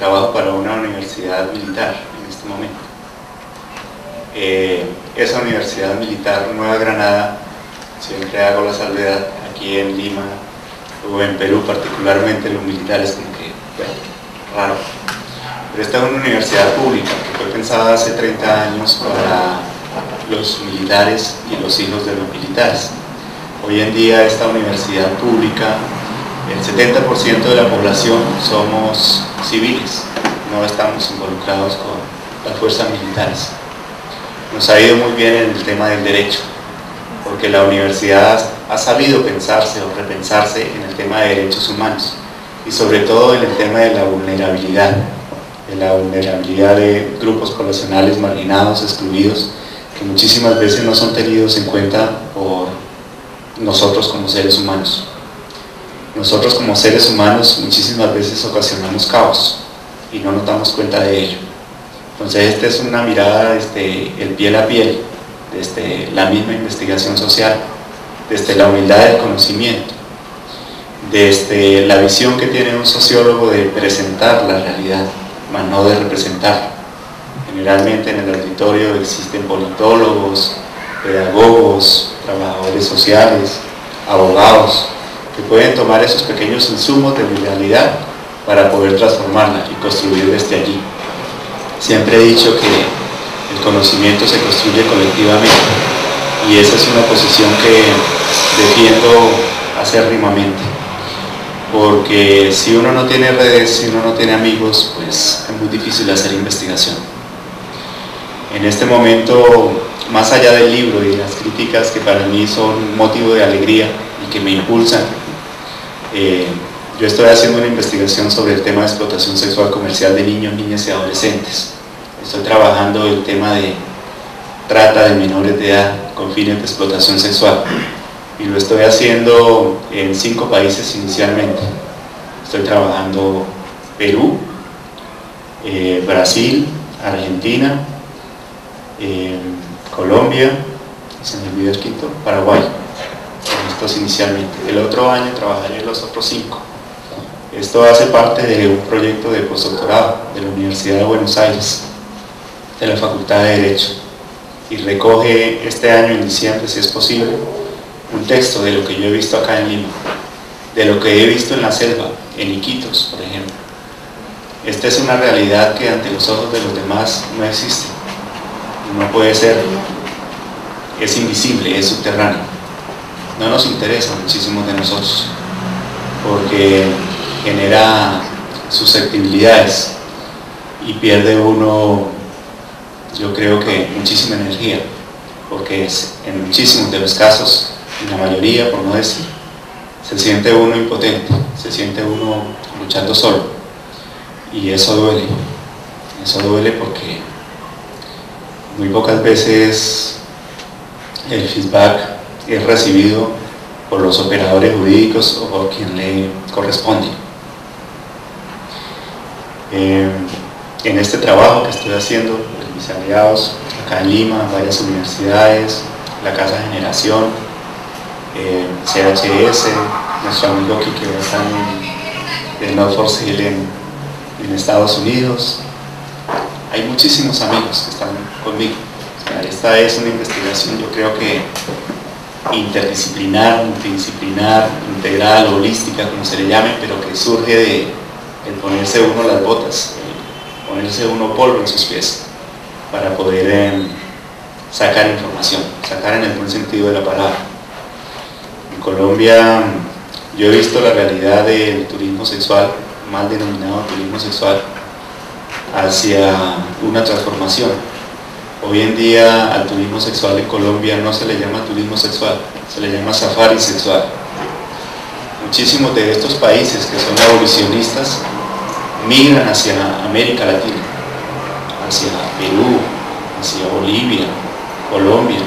trabajo para una universidad militar en este momento. Esa universidad militar, Nueva Granada, siempre hago la salvedad, aquí en Lima o en Perú particularmente los militares como que, bueno, raro. Pero esta es una universidad pública que fue pensada hace 30 años para los militares y los hijos de los militares. Hoy en día esta universidad pública, el 70% de la población somos civiles, no estamos involucrados con las fuerzas militares. Nos ha ido muy bien en el tema del derecho, porque la universidad ha sabido pensarse o repensarse en el tema de derechos humanos y sobre todo en el tema de la vulnerabilidad de grupos poblacionales marginados, excluidos, que muchísimas veces no son tenidos en cuenta por nosotros como seres humanos. Nosotros como seres humanos muchísimas veces ocasionamos caos y no nos damos cuenta de ello. Entonces esta es una mirada desde el piel a piel, desde la misma investigación social, desde la humildad del conocimiento, desde la visión que tiene un sociólogo de presentar la realidad, más no de representarla. Generalmente en el auditorio existen politólogos, pedagogos, trabajadores sociales, abogados, que pueden tomar esos pequeños insumos de mi realidad para poder transformarla y construir desde allí. Siempre he dicho que el conocimiento se construye colectivamente y esa es una posición que defiendo acérrimamente, porque si uno no tiene redes, si uno no tiene amigos, pues es muy difícil hacer investigación. En este momento, más allá del libro y las críticas que para mí son motivo de alegría y que me impulsan, yo estoy haciendo una investigación sobre el tema de explotación sexual comercial de niños, niñas y adolescentes. Estoy trabajando el tema de trata de menores de edad con fines de explotación sexual y lo estoy haciendo en 5 países inicialmente. Estoy trabajando Perú, Brasil, Argentina, Colombia, se me olvidó el quinto, Paraguay. Estos inicialmente. El otro año trabajaré en los otros 5. Esto hace parte de un proyecto de postdoctorado de la Universidad de Buenos Aires, de la Facultad de Derecho, y recoge este año en diciembre, si es posible, un texto de lo que yo he visto acá en Lima, de lo que he visto en la selva, en Iquitos, por ejemplo. Esta es una realidad que ante los ojos de los demás no existe, no puede ser, es invisible, es subterráneo. No nos interesa muchísimo de nosotros, porque genera susceptibilidades y pierde uno, yo creo que muchísima energía, porque en muchísimos de los casos, en la mayoría por no decir, se siente uno impotente, se siente uno luchando solo, y eso duele porque muy pocas veces el feedback es recibido por los operadores jurídicos o por quien le corresponde. En este trabajo que estoy haciendo con mis aliados acá en Lima, varias universidades, la Casa Generación, CHS, nuestro amigo Quique de Norfolk Hill en Estados Unidos. Hay muchísimos amigos que están conmigo. Esta es una investigación, yo creo que interdisciplinar, multidisciplinar, integral, holística, como se le llame, pero que surge de ponerse uno las botas, ponerse uno polvo en sus pies para poder sacar información, sacar en el buen sentido de la palabra. En Colombia yo he visto la realidad del turismo sexual, mal denominado turismo sexual, hacia una transformación. Hoy en día al turismo sexual en Colombia no se le llama turismo sexual, se le llama safari sexual. Muchísimos de estos países que son abolicionistas migran hacia América Latina, hacia Perú, hacia Bolivia, Colombia,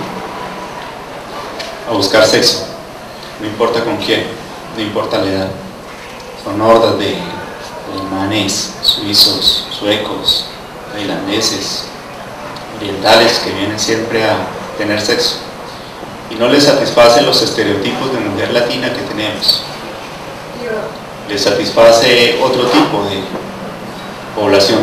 a buscar sexo, no importa con quién, no importa la edad. Son hordas de alemanes, suizos, suecos, tailandeses, orientales que vienen siempre a tener sexo y no les satisfacen los estereotipos de mujer latina que tenemos, les satisface otro tipo población,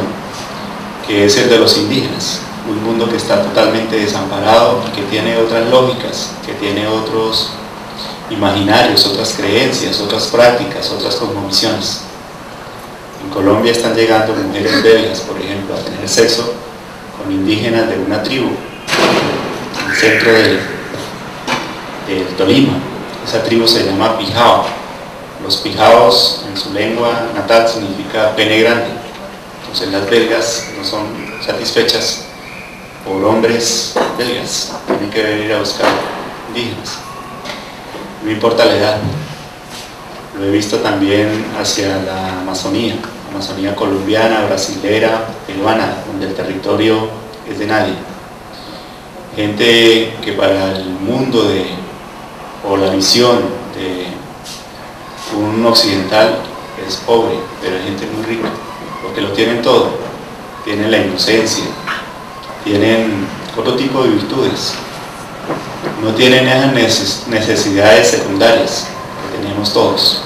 que es el de los indígenas, un mundo que está totalmente desamparado, que tiene otras lógicas, que tiene otros imaginarios, otras creencias, otras prácticas, otras cosmovisiones. En Colombia están llegando mujeres belgas, por ejemplo, a tener sexo con indígenas de una tribu en el centro del Tolima. Esa tribu se llama Pijao. Los pijaos en su lengua natal significa pene grande. Entonces las belgas no son satisfechas por hombres belgas, tienen que venir a buscar indígenas. No importa la edad. Lo he visto también hacia la Amazonía colombiana, brasilera, peruana, donde el territorio es de nadie. Gente que para el mundo o la visión de un occidental es pobre, pero hay gente muy rica, porque lo tienen todo. Tienen la inocencia, tienen otro tipo de virtudes, no tienen esas necesidades secundarias que tenemos todos,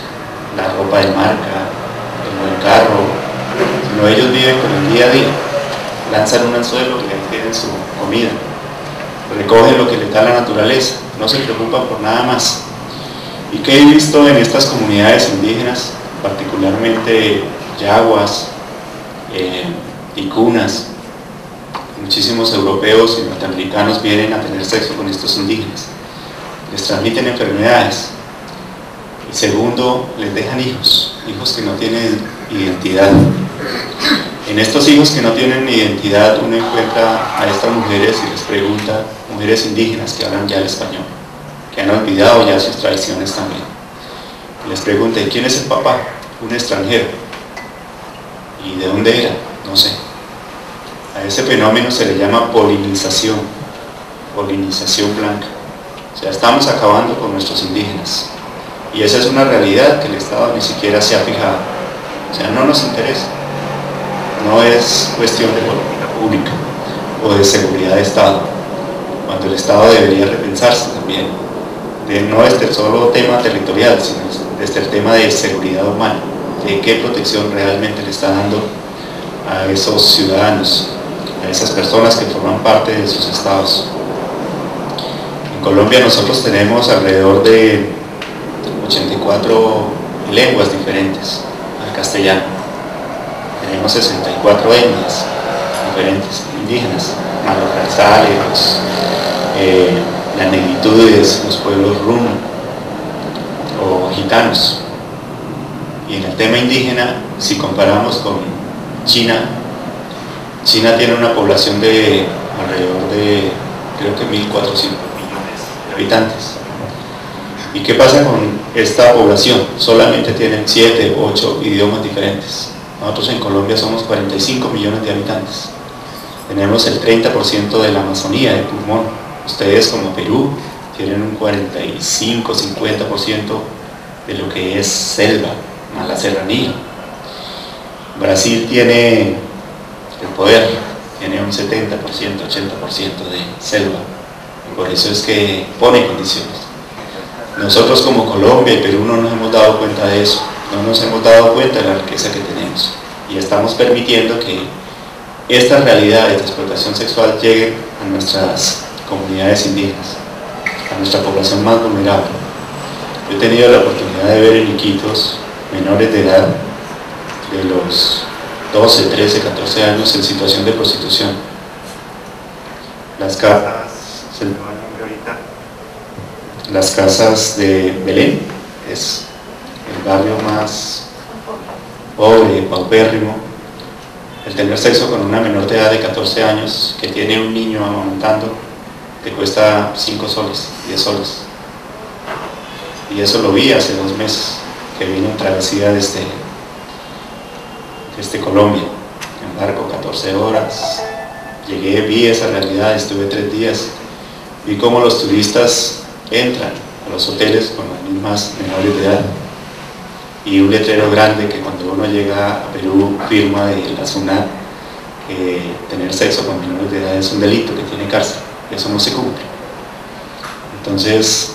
la ropa de marca, el buen carro, sino ellos viven con el día a día, lanzan un anzuelo y ahí tienen su comida, recogen lo que les da la naturaleza, no se preocupan por nada más. ¿Y qué he visto en estas comunidades indígenas, particularmente yaguas, ticunas? Muchísimos europeos y norteamericanos vienen a tener sexo con estos indígenas, les transmiten enfermedades y segundo, les dejan hijos que no tienen identidad. En estos hijos que no tienen identidad uno encuentra a estas mujeres y les pregunta, mujeres indígenas que hablan ya el español, que han olvidado ya sus tradiciones también, y les pregunta, ¿y quién es el papá? Un extranjero. ¿Y de dónde era? No sé. A ese fenómeno se le llama polinización blanca. O sea, estamos acabando con nuestros indígenas. Y esa es una realidad que el Estado ni siquiera se ha fijado. O sea, no nos interesa. No es cuestión de política pública o de seguridad de Estado, cuando el Estado debería repensarse también, no desde el solo tema territorial, sino desde el tema de seguridad humana, de qué protección realmente le está dando a esos ciudadanos, a esas personas que forman parte de sus estados. En Colombia nosotros tenemos alrededor de 84 lenguas diferentes al castellano. Tenemos 64 etnias diferentes, indígenas, los raizales, las negritudes, los pueblos rum o gitanos. Y en el tema indígena, si comparamos con China tiene una población de alrededor de, creo que 1.400 millones de habitantes. ¿Y qué pasa con esta población? Solamente tienen 7 u 8 idiomas diferentes. Nosotros en Colombia somos 45 millones de habitantes. Tenemos el 30% de la Amazonía, de pulmón. Ustedes como Perú tienen un 45-50% de lo que es selva, más la serranía. Brasil tiene el poder, tiene un 70%, 80% de selva. Y por eso es que pone condiciones. Nosotros como Colombia y Perú no nos hemos dado cuenta de eso, no nos hemos dado cuenta de la riqueza que tenemos. Y estamos permitiendo que estas realidades de explotación sexual lleguen a nuestras comunidades indígenas, a nuestra población más vulnerable. Yo he tenido la oportunidad de ver en Iquitos menores de edad, de los 12, 13, 14 años en situación de prostitución. Las casas de Belén, es el barrio más pobre, paupérrimo. El tener sexo con una menor de edad de 14 años que tiene un niño amamantando te cuesta 5 soles, 10 soles. Y eso lo vi hace 2 meses, que vino en travesía desde Colombia, en barco, 14 horas. Llegué, vi esa realidad, estuve 3 días, vi cómo los turistas entran a los hoteles con las mismas menores de edad, y un letrero grande que cuando uno llega a Perú firma de la SUNAT que tener sexo con menores de edad es un delito que tiene cárcel. Eso no se cumple. Entonces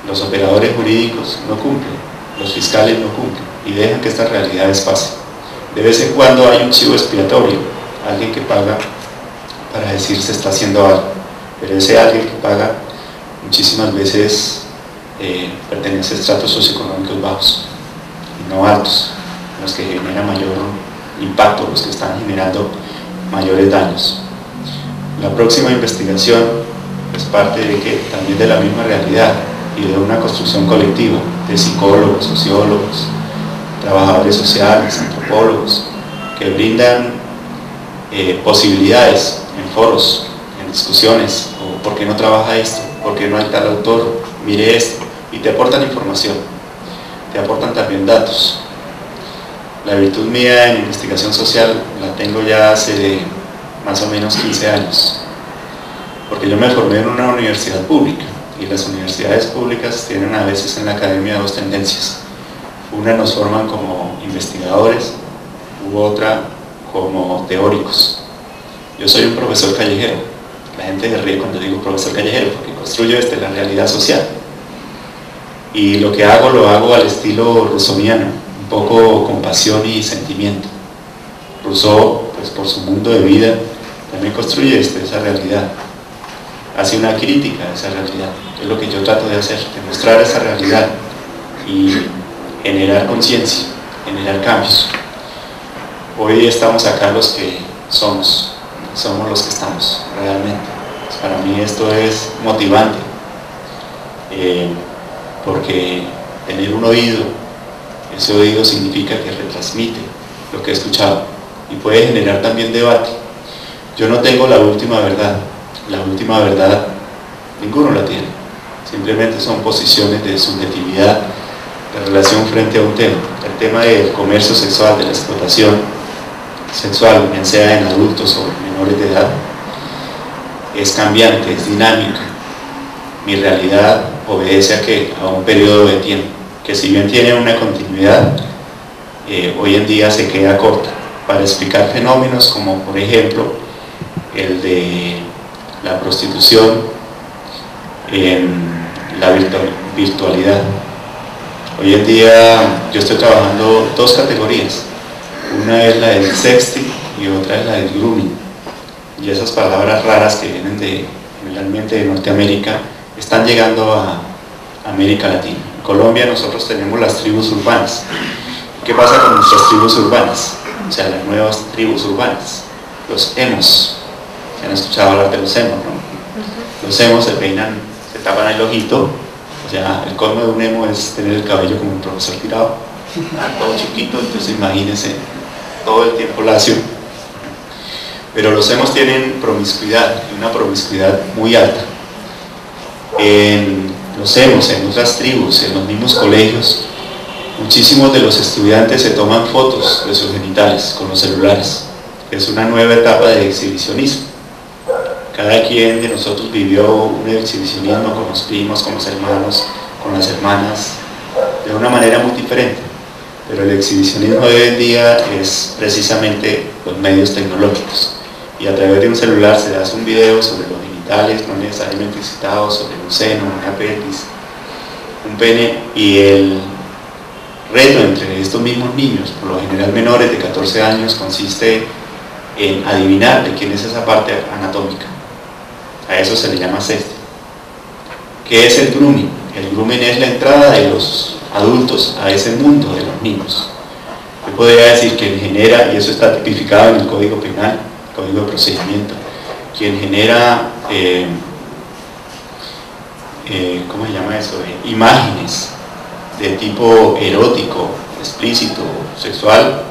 los operadores jurídicos no cumplen, los fiscales no cumplen y dejan que estas realidades pasen. De vez en cuando hay un chivo expiatorio, alguien que paga para decir se está haciendo algo, pero ese alguien que paga muchísimas veces pertenece a estratos socioeconómicos bajos y no altos, los que generan mayor impacto, los que están generando mayores daños. La próxima investigación es parte de que también de la misma realidad y de una construcción colectiva de psicólogos, sociólogos, trabajadores sociales, antropólogos, que brindan posibilidades en foros, en discusiones, o por qué no trabaja esto, por qué no hay tal autor, mire esto, y te aportan información, te aportan también datos. La virtud mía en investigación social la tengo ya hace más o menos 15 años, porque yo me formé en una universidad pública, y las universidades públicas tienen a veces en la academia dos tendencias. Una nos forman como investigadores, u otra como teóricos. Yo soy un profesor callejero. La gente se ríe cuando digo profesor callejero, porque construyo desde la realidad social. Y lo que hago, lo hago al estilo rousseauiano, un poco con pasión y sentimiento. Rousseau, pues por su mundo de vida, también construye desde esa realidad. Hace una crítica a esa realidad. Es lo que yo trato de hacer, demostrar esa realidad y generar conciencia, generar cambios. Hoy estamos acá los que somos los que estamos realmente. Pues para mí esto es motivante, porque tener un oído, ese oído significa que retransmite lo que he escuchado y puede generar también debate. Yo no tengo la última verdad ninguno la tiene, simplemente son posiciones de subjetividad, de relación frente a un tema. El tema del comercio sexual, de la explotación sexual, bien sea en adultos o menores de edad, es cambiante, es dinámica. Mi realidad obedece a un periodo de tiempo, que si bien tiene una continuidad, hoy en día se queda corta, para explicar fenómenos como por ejemplo el de la prostitución en la virtualidad. Hoy en día yo estoy trabajando dos categorías, una es la del sexting y otra es la del grooming, y esas palabras raras que vienen generalmente de Norteamérica están llegando a América Latina. En Colombia nosotros tenemos las tribus urbanas. ¿Qué pasa con nuestras tribus urbanas? O sea, las nuevas tribus urbanas, los emos. ¿Se han escuchado hablar de los emos, no? Los emos se peinan, se tapan el ojito. O sea, el colmo de un emo es tener el cabello como un profesor tirado, todo chiquito, entonces imagínense todo el tiempo lacio. Pero los emos tienen promiscuidad, y una promiscuidad muy alta. En los emos, en otras tribus, en los mismos colegios, muchísimos de los estudiantes se toman fotos de sus genitales con los celulares. Es una nueva etapa de exhibicionismo. Cada quien de nosotros vivió un exhibicionismo con los primos, con los hermanos, con las hermanas, de una manera muy diferente. Pero el exhibicionismo de hoy en día es precisamente los medios tecnológicos. Y a través de un celular se hace un video sobre los genitales, no necesariamente excitados, sobre un seno, una pelvis, un pene, y el reto entre estos mismos niños, por lo general menores de 14 años, consiste en adivinar de quién es esa parte anatómica. A eso se le llama sexting. ¿Qué es el grooming? El grooming es la entrada de los adultos a ese mundo de los niños. Yo podría decir que quien genera, y eso está tipificado en el Código Penal, el Código de Procedimiento, quien genera, ¿cómo se llama eso? Imágenes de tipo erótico, explícito, sexual,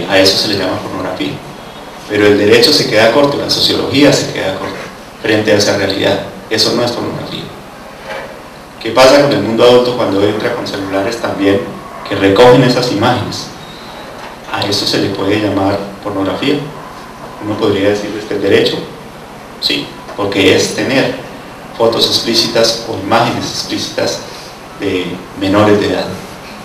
a eso se le llama pornografía. Pero el derecho se queda corto, la sociología se queda corta frente a esa realidad. Eso no es pornografía. ¿Qué pasa con el mundo adulto cuando entra con celulares también que recogen esas imágenes? A eso se le puede llamar pornografía. Uno podría decirles que el derecho, sí, porque es tener fotos explícitas o imágenes explícitas de menores de edad.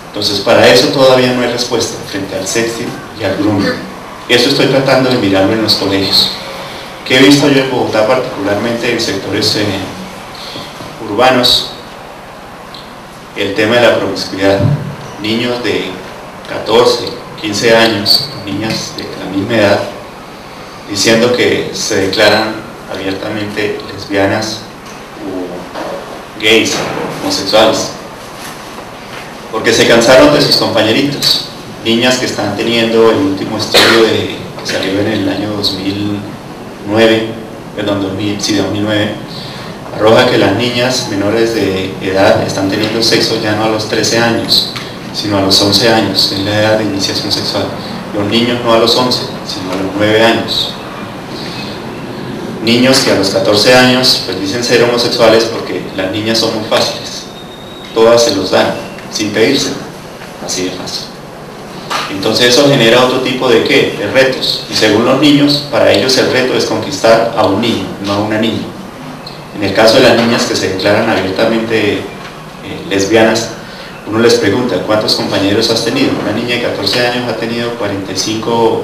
Entonces, para eso todavía no hay respuesta frente al sexting y al grooming. Eso estoy tratando de mirarlo en los colegios. ¿Qué he visto yo en Bogotá, particularmente en sectores urbanos? El tema de la promiscuidad. Niños de 14, 15 años, niñas de la misma edad, diciendo que se declaran abiertamente lesbianas o gays o homosexuales, porque se cansaron de sus compañeritos. Niñas que están teniendo el último estudio que salió en el año 2009, perdón, 2009, arroja que las niñas menores de edad están teniendo sexo ya no a los 13 años, sino a los 11 años, es la edad de iniciación sexual. Los niños no a los 11, sino a los 9 años. Niños que a los 14 años pues dicen ser homosexuales porque las niñas son muy fáciles, todas se los dan, sin pedírselo, así de fácil. Entonces eso genera otro tipo de ¿qué? De retos, y según los niños, para ellos el reto es conquistar a un niño, no a una niña. En el caso de las niñas que se declaran abiertamente lesbianas, uno les pregunta, ¿cuántos compañeros has tenido? Una niña de 14 años ha tenido 45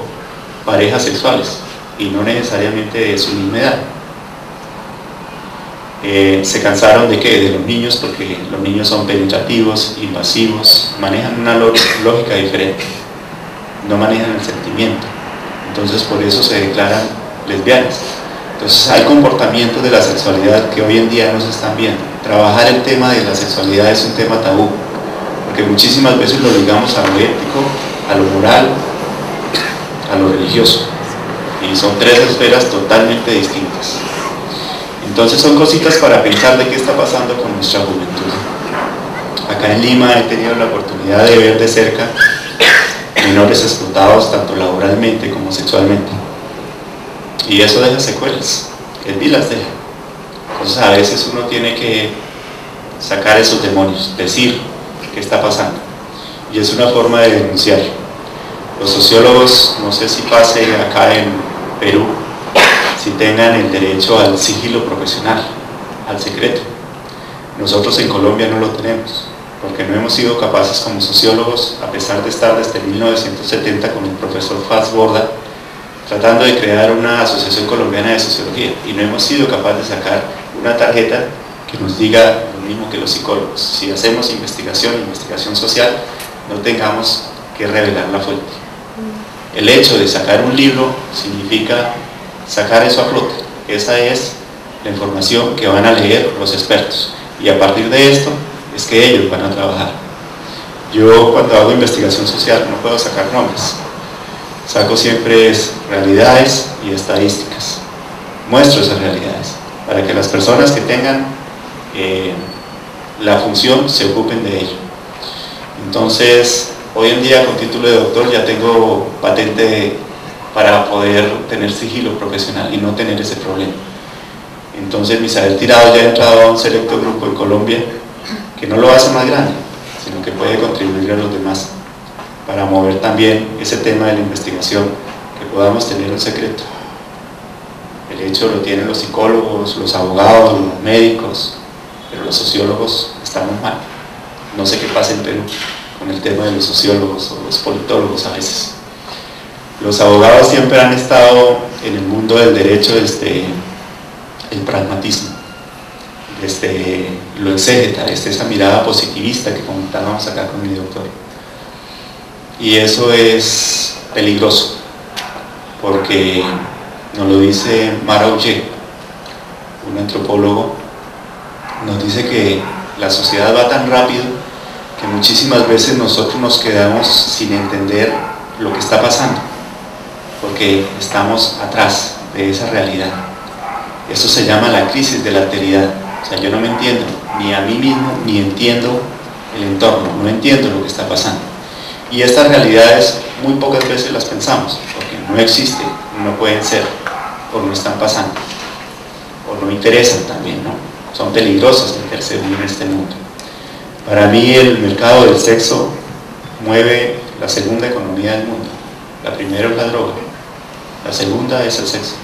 parejas sexuales, y no necesariamente de su misma edad. Se cansaron de ¿qué? De los niños, porque los niños son penetrativos, invasivos, manejan una lógica diferente, no manejan el sentimiento, entonces por eso se declaran lesbianas. Entonces hay comportamientos de la sexualidad que hoy en día no se están viendo. Trabajar el tema de la sexualidad es un tema tabú, porque muchísimas veces lo ligamos a lo ético, a lo moral, a lo religioso, y son tres esferas totalmente distintas. Entonces son cositas para pensar de qué está pasando con nuestra juventud. Acá en Lima he tenido la oportunidad de ver de cerca menores explotados tanto laboralmente como sexualmente, y eso deja secuelas, el DIL las deja. Entonces a veces uno tiene que sacar esos demonios, decir qué está pasando, y es una forma de denunciar. Los sociólogos, no sé si pase acá en Perú, si tengan el derecho al sigilo profesional, al secreto. Nosotros en Colombia no lo tenemos, porque no hemos sido capaces como sociólogos, a pesar de estar desde 1970 con el profesor Faz Borda, tratando de crear una asociación colombiana de sociología, y no hemos sido capaces de sacar una tarjeta que nos diga lo mismo que los psicólogos. Si hacemos investigación social, no tengamos que revelar la fuente. El hecho de sacar un libro significa sacar eso a flote. Esa es la información que van a leer los expertos, y a partir de esto es que ellos van a trabajar. Yo cuando hago investigación social no puedo sacar nombres, saco siempre realidades y estadísticas, muestro esas realidades para que las personas que tengan la función se ocupen de ello. Entonces hoy en día con título de doctor ya tengo patente para poder tener sigilo profesional y no tener ese problema. Entonces mi saber tirado ya ha entrado a un selecto grupo en Colombia que no lo hace más grande, sino que puede contribuir a los demás para mover también ese tema de la investigación, que podamos tener un secreto. El hecho lo tienen los psicólogos, los abogados, los médicos, pero los sociólogos estamos mal. No sé qué pasa en Perú con el tema de los sociólogos o los politólogos a veces. Los abogados siempre han estado en el mundo del derecho desde el pragmatismo, desde lo exégeta, desde esa mirada positivista que comentábamos acá con mi doctor. Y eso es peligroso, porque nos lo dice Mara Auger, un antropólogo, nos dice que la sociedad va tan rápido que muchísimas veces nosotros nos quedamos sin entender lo que está pasando, porque estamos atrás de esa realidad. Eso se llama la crisis de la alteridad. O sea, yo no me entiendo ni a mí mismo, ni entiendo el entorno, no entiendo lo que está pasando. Y estas realidades muy pocas veces las pensamos, porque no existen, no pueden ser, o no están pasando, o no interesan también, ¿no? Son peligrosas meterse en este mundo. Para mí el mercado del sexo mueve la segunda economía del mundo. La primera es la droga, la segunda es el sexo,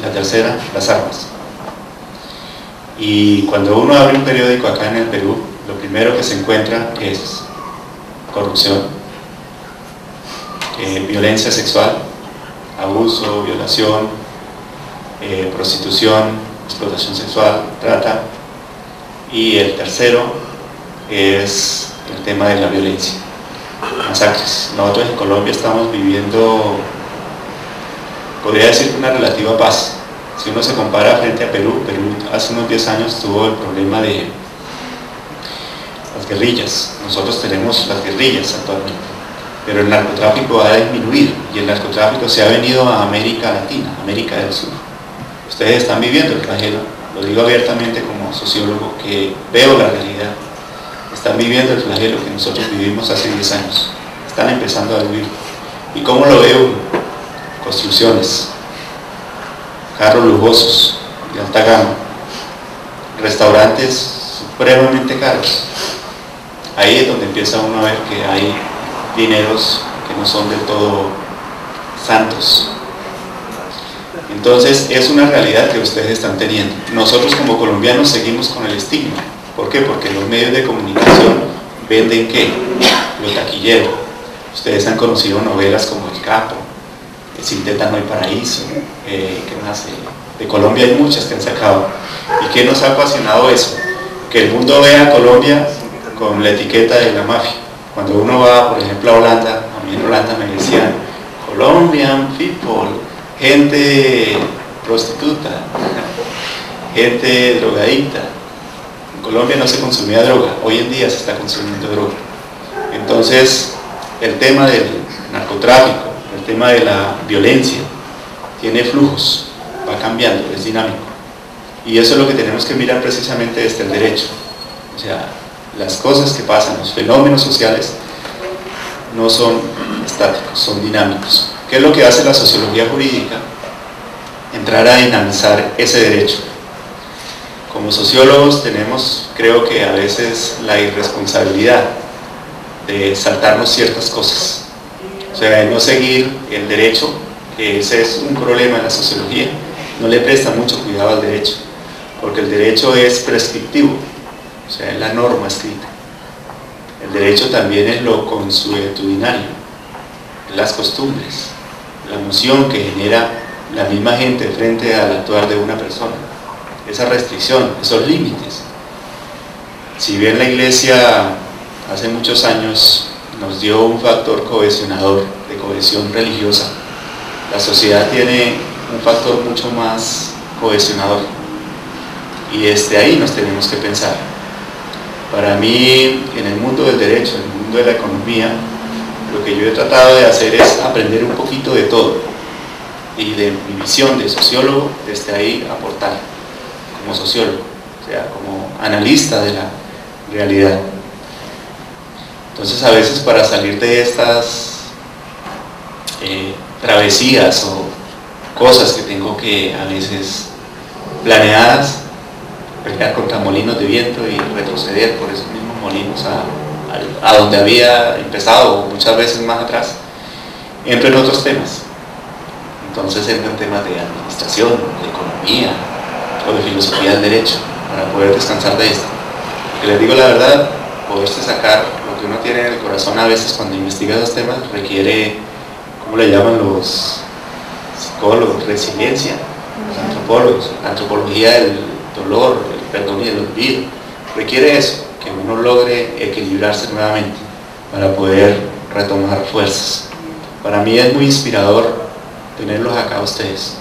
la tercera las armas. Y cuando uno abre un periódico acá en el Perú, lo primero que se encuentra es corrupción, violencia sexual, abuso, violación, prostitución, explotación sexual, trata, y el tercero es el tema de la violencia. masacres. Nosotros en Colombia estamos viviendo, podría decir, una relativa paz. Si uno se compara frente a Perú, Perú hace unos 10 años tuvo el problema de las guerrillas. Nosotros tenemos las guerrillas actualmente, pero el narcotráfico ha disminuido y el narcotráfico se ha venido a América Latina, América del Sur. Ustedes están viviendo el flagelo, lo digo abiertamente como sociólogo que veo la realidad. Están viviendo el flagelo que nosotros vivimos hace 10 años, están empezando a vivir. ¿Y cómo lo veo? Construcciones, carros lujosos de alta gama, restaurantes supremamente caros. Ahí es donde empieza uno a ver que hay dineros que no son del todo santos. Entonces es una realidad que ustedes están teniendo. Nosotros como colombianos seguimos con el estigma. ¿Por qué? Porque los medios de comunicación venden ¿qué? Lo taquillero. Ustedes han conocido novelas como El Capo, Sin Teta No Hay Paraíso, ¿qué más? De Colombia hay muchas que han sacado. ¿Y qué nos ha apasionado eso? Que el mundo vea a Colombia con la etiqueta de la mafia. Cuando uno va, por ejemplo, a Holanda, a mí en Holanda me decían Colombian people, gente prostituta, gente drogadicta. En Colombia no se consumía droga, hoy en día se está consumiendo droga. Entonces, el tema del narcotráfico, el tema de la violencia, tiene flujos, va cambiando, es dinámico. Y eso es lo que tenemos que mirar precisamente desde el derecho. O sea, las cosas que pasan, los fenómenos sociales, no son estáticos, son dinámicos. ¿Qué es lo que hace la sociología jurídica? Entrar a dinamizar ese derecho. Como sociólogos tenemos, creo que a veces, la irresponsabilidad de saltarnos ciertas cosas. O sea, de no seguir el derecho, que ese es un problema en la sociología. No le presta mucho cuidado al derecho, porque el derecho es prescriptivo, o sea, es la norma escrita. El derecho también es lo consuetudinario, las costumbres, la emoción que genera la misma gente frente al actuar de una persona, esa restricción, esos límites. Si bien la Iglesia hace muchos años nos dio un factor cohesionador, de cohesión religiosa, la sociedad tiene un factor mucho más cohesionador, y desde ahí nos tenemos que pensar. Para mí, en el mundo del derecho, en el mundo de la economía, lo que yo he tratado de hacer es aprender un poquito de todo, y de mi visión de sociólogo, desde ahí aportar como sociólogo, o sea, como analista de la realidad. Entonces, a veces, para salir de estas travesías o cosas que tengo que a veces planeadas, pelear contra molinos de viento y retroceder por esos mismos molinos a donde había empezado, o muchas veces más atrás, entro en otros temas. Entonces entro en temas de administración, de economía o de filosofía del derecho, para poder descansar de esto. Porque les digo la verdad, poderse sacar lo que uno tiene en el corazón a veces cuando investiga esos temas requiere, ¿cómo le llaman los psicólogos? Resiliencia, los antropólogos, la antropología del dolor, el perdón y el olvido. Requiere eso, que uno logre equilibrarse nuevamente para poder retomar fuerzas. Para mí es muy inspirador tenerlos acá ustedes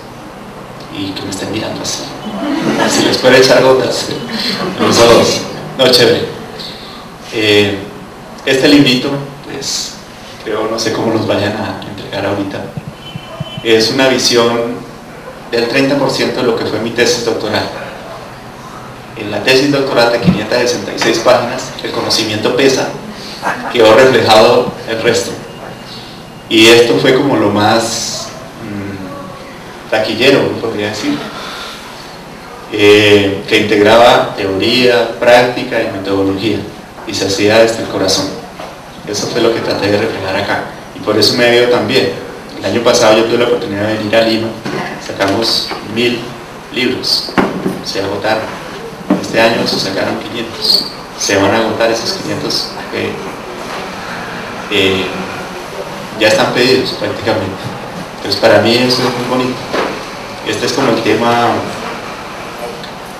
y que me estén mirando así. Si les puede echar gotas en los ojos. No, chévere. Este librito, pues creo, no sé cómo los vayan a entregar ahorita, es una visión del 30% de lo que fue mi tesis doctoral. En la tesis doctoral de 566 páginas, el conocimiento pesa, quedó reflejado el resto. Y esto fue como lo más taquillero, podría decir, que integraba teoría, práctica y metodología, y se hacía desde el corazón. Eso fue lo que traté de reflejar acá, y por eso me veo también. El año pasado yo tuve la oportunidad de venir a Lima, sacamos 1000 libros, se agotaron. Este año se sacaron 500, se van a agotar esos 500 ya están pedidos prácticamente. Entonces, para mí eso es muy bonito. Este es como el tema,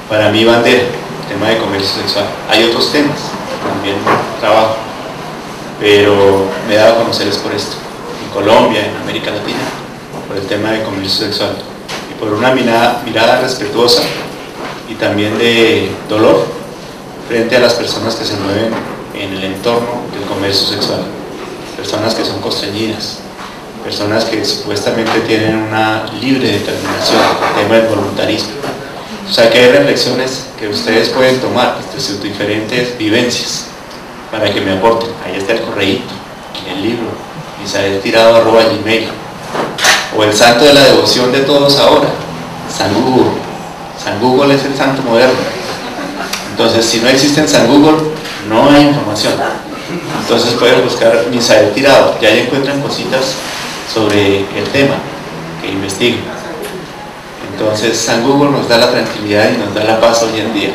para mí, bandera, el tema de comercio sexual. Hay otros temas que también trabajo, pero me he dado a conocer es por esto, en Colombia, en América Latina, por el tema de comercio sexual, y por una mirada respetuosa y también de dolor frente a las personas que se mueven en el entorno del comercio sexual, personas que son constreñidas, personas que supuestamente tienen una libre determinación, el tema del voluntarismo. O sea que hay reflexiones que ustedes pueden tomar desde sus diferentes vivencias para que me aporten. Ahí está el correíto, el libro, misaeltirado@gmail, o el santo de la devoción de todos ahora, San Google. San Google es el santo moderno. Entonces, si no existe en San Google, no hay información. Entonces pueden buscar Misael Tirado, y ahí encuentran cositas sobre el tema que investiguen. Entonces San Google nos da la tranquilidad y nos da la paz hoy en día.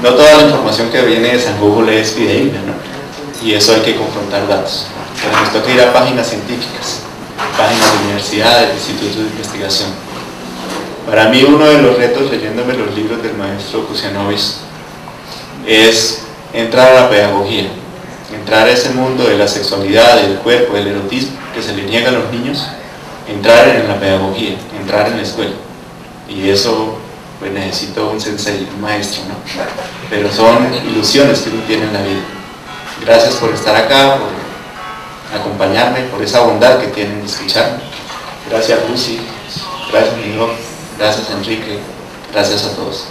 No toda la información que viene de San Google es fidedigna, ¿no? Y eso hay que confrontar datos. Pero nos toca ir a páginas científicas, páginas de universidades, institutos de investigación. Para mí uno de los retos leyéndome los libros del maestro Kusianovis es entrar a la pedagogía, entrar a ese mundo de la sexualidad, del cuerpo, del erotismo que se le niega a los niños, entrar en la pedagogía, entrar en la escuela. Y eso, pues necesito un sensei, un maestro, ¿no? Pero son ilusiones que uno tiene en la vida. Gracias por estar acá, por acompañarme, por esa bondad que tienen de escucharme. Gracias Lucy, gracias Miguel, gracias Enrique, gracias a todos.